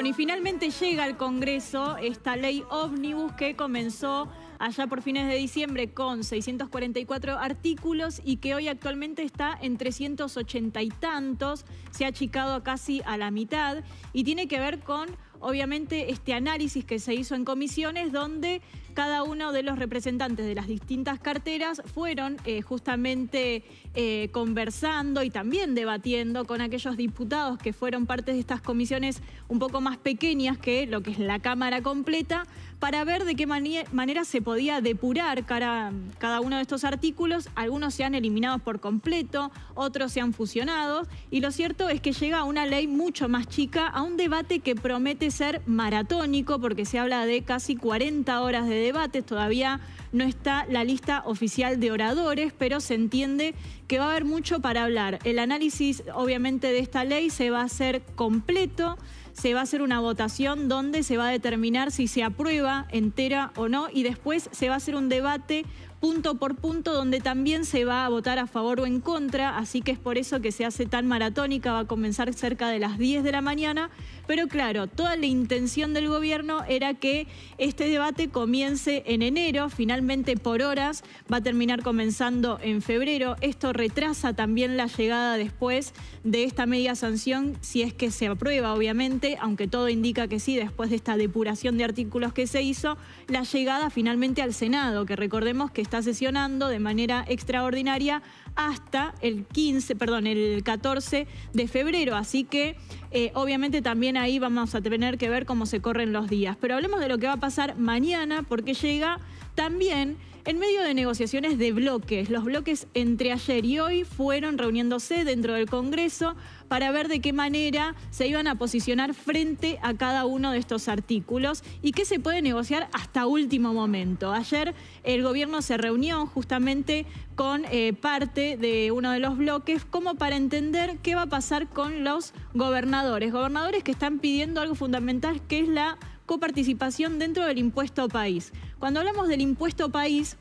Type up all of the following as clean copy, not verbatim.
Bueno, y finalmente llega al Congreso esta ley ómnibus que comenzó allá por fines de diciembre con 644 artículos y que hoy actualmente está en 380 y tantos, se ha achicado casi a la mitad y tiene que ver con, obviamente, este análisis que se hizo en comisiones donde cada uno de los representantes de las distintas carteras fueron justamente conversando y también debatiendo con aquellos diputados que fueron parte de estas comisiones un poco más pequeñas que lo que es la Cámara completa, para ver de qué manera se podía depurar cada uno de estos artículos. Algunos se han eliminado por completo, otros se han fusionado, y lo cierto es que llega una ley mucho más chica a un debate que promete ser maratónico, porque se habla de casi 40 horas de debates. Todavía no está la lista oficial de oradores, pero se entiende que va a haber mucho para hablar. El análisis, obviamente, de esta ley se va a hacer completo. Se va a hacer una votación donde se va a determinar si se aprueba entera o no, y después se va a hacer un debate punto por punto donde también se va a votar a favor o en contra, así que es por eso que se hace tan maratónica. Va a comenzar cerca de las 10 de la mañana, pero claro, toda la intención del gobierno era que este debate comience en enero, finalmente por horas, va a terminar comenzando en febrero. Esto retrasa también la llegada después de esta media sanción, si es que se aprueba, obviamente, aunque todo indica que sí, después de esta depuración de artículos que se hizo, la llegada finalmente al Senado, que recordemos que está sesionando de manera extraordinaria hasta el 14 de febrero. Así que obviamente también ahí vamos a tener que ver cómo se corren los días. Pero hablemos de lo que va a pasar mañana, porque llega también en medio de negociaciones de bloques. Los bloques entre ayer y hoy fueron reuniéndose dentro del Congreso para ver de qué manera se iban a posicionar frente a cada uno de estos artículos y qué se puede negociar hasta último momento. Ayer el gobierno se reunió justamente con parte de uno de los bloques como para entender qué va a pasar con los gobernadores. Gobernadores que están pidiendo algo fundamental, que es la coparticipación dentro del impuesto país. Cuando hablamos del impuesto país,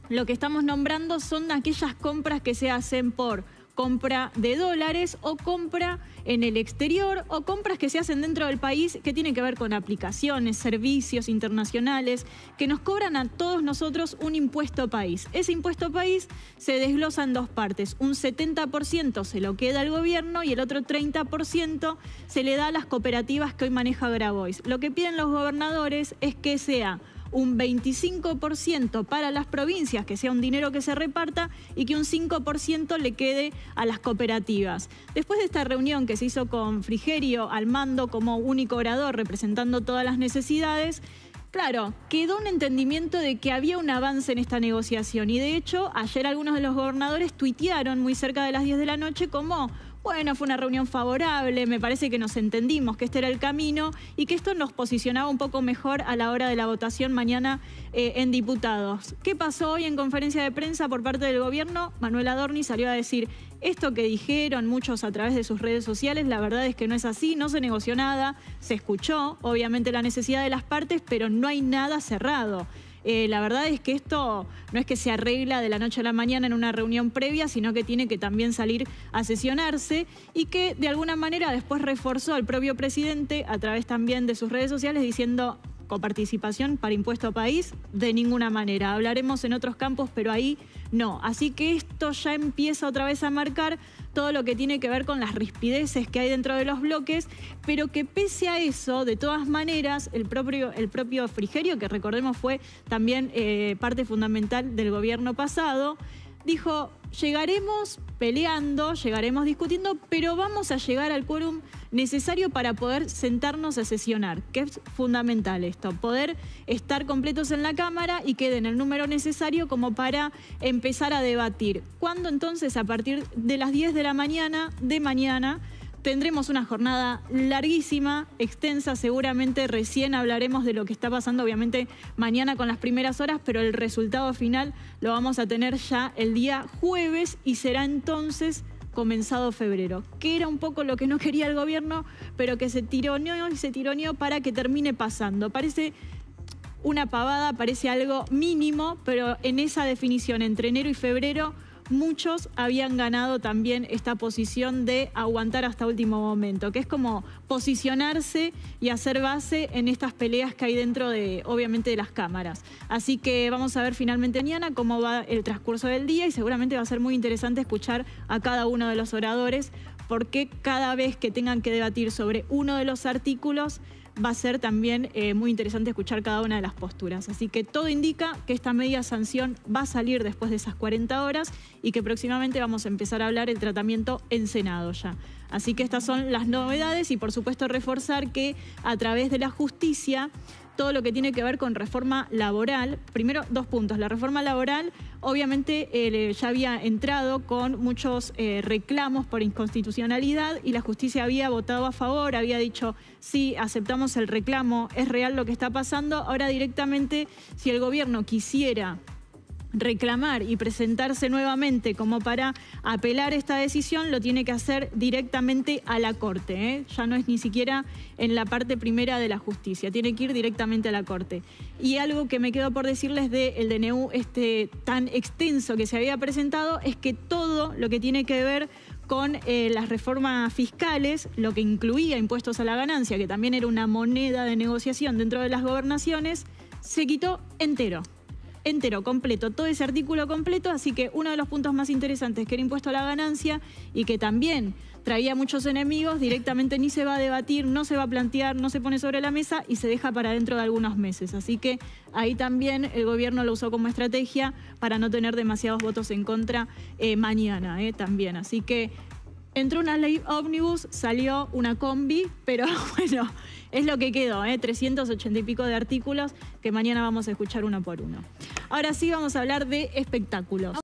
lo que estamos nombrando son aquellas compras que se hacen por compra de dólares o compra en el exterior o compras que se hacen dentro del país que tienen que ver con aplicaciones, servicios internacionales que nos cobran a todos nosotros un impuesto país. Ese impuesto país se desglosa en dos partes. Un 70% se lo queda al gobierno y el otro 30% se le da a las cooperativas que hoy maneja Grabois. Lo que piden los gobernadores es que sea un 25% para las provincias, que sea un dinero que se reparta, y que un 5% le quede a las cooperativas. Después de esta reunión que se hizo con Frigerio al mando como único orador representando todas las necesidades, claro, quedó un entendimiento de que había un avance en esta negociación, y de hecho ayer algunos de los gobernadores tuitearon muy cerca de las 10 de la noche como: bueno, fue una reunión favorable, me parece que nos entendimos que este era el camino y que esto nos posicionaba un poco mejor a la hora de la votación mañana en diputados. ¿Qué pasó hoy en conferencia de prensa por parte del gobierno? Manuel Adorni salió a decir: esto que dijeron muchos a través de sus redes sociales, la verdad es que no es así, no se negoció nada, se escuchó obviamente la necesidad de las partes, pero no hay nada cerrado. La verdad es que esto no es que se arregla de la noche a la mañana en una reunión previa, sino que tiene que también salir a sesionarse, y que de alguna manera después reforzó el propio presidente a través también de sus redes sociales diciendo: coparticipación para impuesto país, de ninguna manera. Hablaremos en otros campos, pero ahí no. Así que esto ya empieza otra vez a marcar todo lo que tiene que ver con las rispideces que hay dentro de los bloques, pero que pese a eso, de todas maneras, el propio Frigerio, que recordemos fue también parte fundamental del gobierno pasado, dijo: llegaremos peleando, llegaremos discutiendo, pero vamos a llegar al quórum necesario para poder sentarnos a sesionar, que es fundamental esto, poder estar completos en la Cámara y que den el número necesario como para empezar a debatir. ¿Cuándo entonces? A partir de las 10 de la mañana de mañana. Tendremos una jornada larguísima, extensa, seguramente recién hablaremos de lo que está pasando, obviamente, mañana con las primeras horas, pero el resultado final lo vamos a tener ya el día jueves y será entonces comenzado febrero, que era un poco lo que no quería el gobierno, pero que se tironeó y se tironeó para que termine pasando. Parece una pavada, parece algo mínimo, pero en esa definición entre enero y febrero muchos habían ganado también esta posición de aguantar hasta último momento, que es como posicionarse y hacer base en estas peleas que hay dentro de, obviamente, de las cámaras. Así que vamos a ver finalmente mañana cómo va el transcurso del día y seguramente va a ser muy interesante escuchar a cada uno de los oradores, porque cada vez que tengan que debatir sobre uno de los artículos va a ser también muy interesante escuchar cada una de las posturas. Así que todo indica que esta media sanción va a salir después de esas 40 horas y que próximamente vamos a empezar a hablar el tratamiento en Senado ya. Así que estas son las novedades y por supuesto reforzar que a través de la justicia todo lo que tiene que ver con reforma laboral. Primero, 2 puntos. La reforma laboral, obviamente, ya había entrado con muchos reclamos por inconstitucionalidad y la justicia había votado a favor, había dicho, sí, aceptamos el reclamo, es real lo que está pasando. Ahora directamente, si el gobierno quisiera reclamar y presentarse nuevamente como para apelar esta decisión, lo tiene que hacer directamente a la Corte, ¿eh? Ya no es ni siquiera en la parte primera de la justicia, tiene que ir directamente a la Corte. Y algo que me quedo por decirles del DNU tan extenso que se había presentado es que todo lo que tiene que ver con las reformas fiscales, lo que incluía impuestos a la ganancia, que también era una moneda de negociación dentro de las gobernaciones, se quitó entero, completo, todo ese artículo completo. Así que uno de los puntos más interesantes, que era impuesto a la ganancia y que también traía muchos enemigos, directamente ni se va a debatir, no se va a plantear, no se pone sobre la mesa y se deja para dentro de algunos meses. Así que ahí también el gobierno lo usó como estrategia para no tener demasiados votos en contra mañana también. Así que entró una ley ómnibus, salió una combi, pero bueno, es lo que quedó, 380 y pico de artículos que mañana vamos a escuchar uno por uno. Ahora sí vamos a hablar de espectáculos.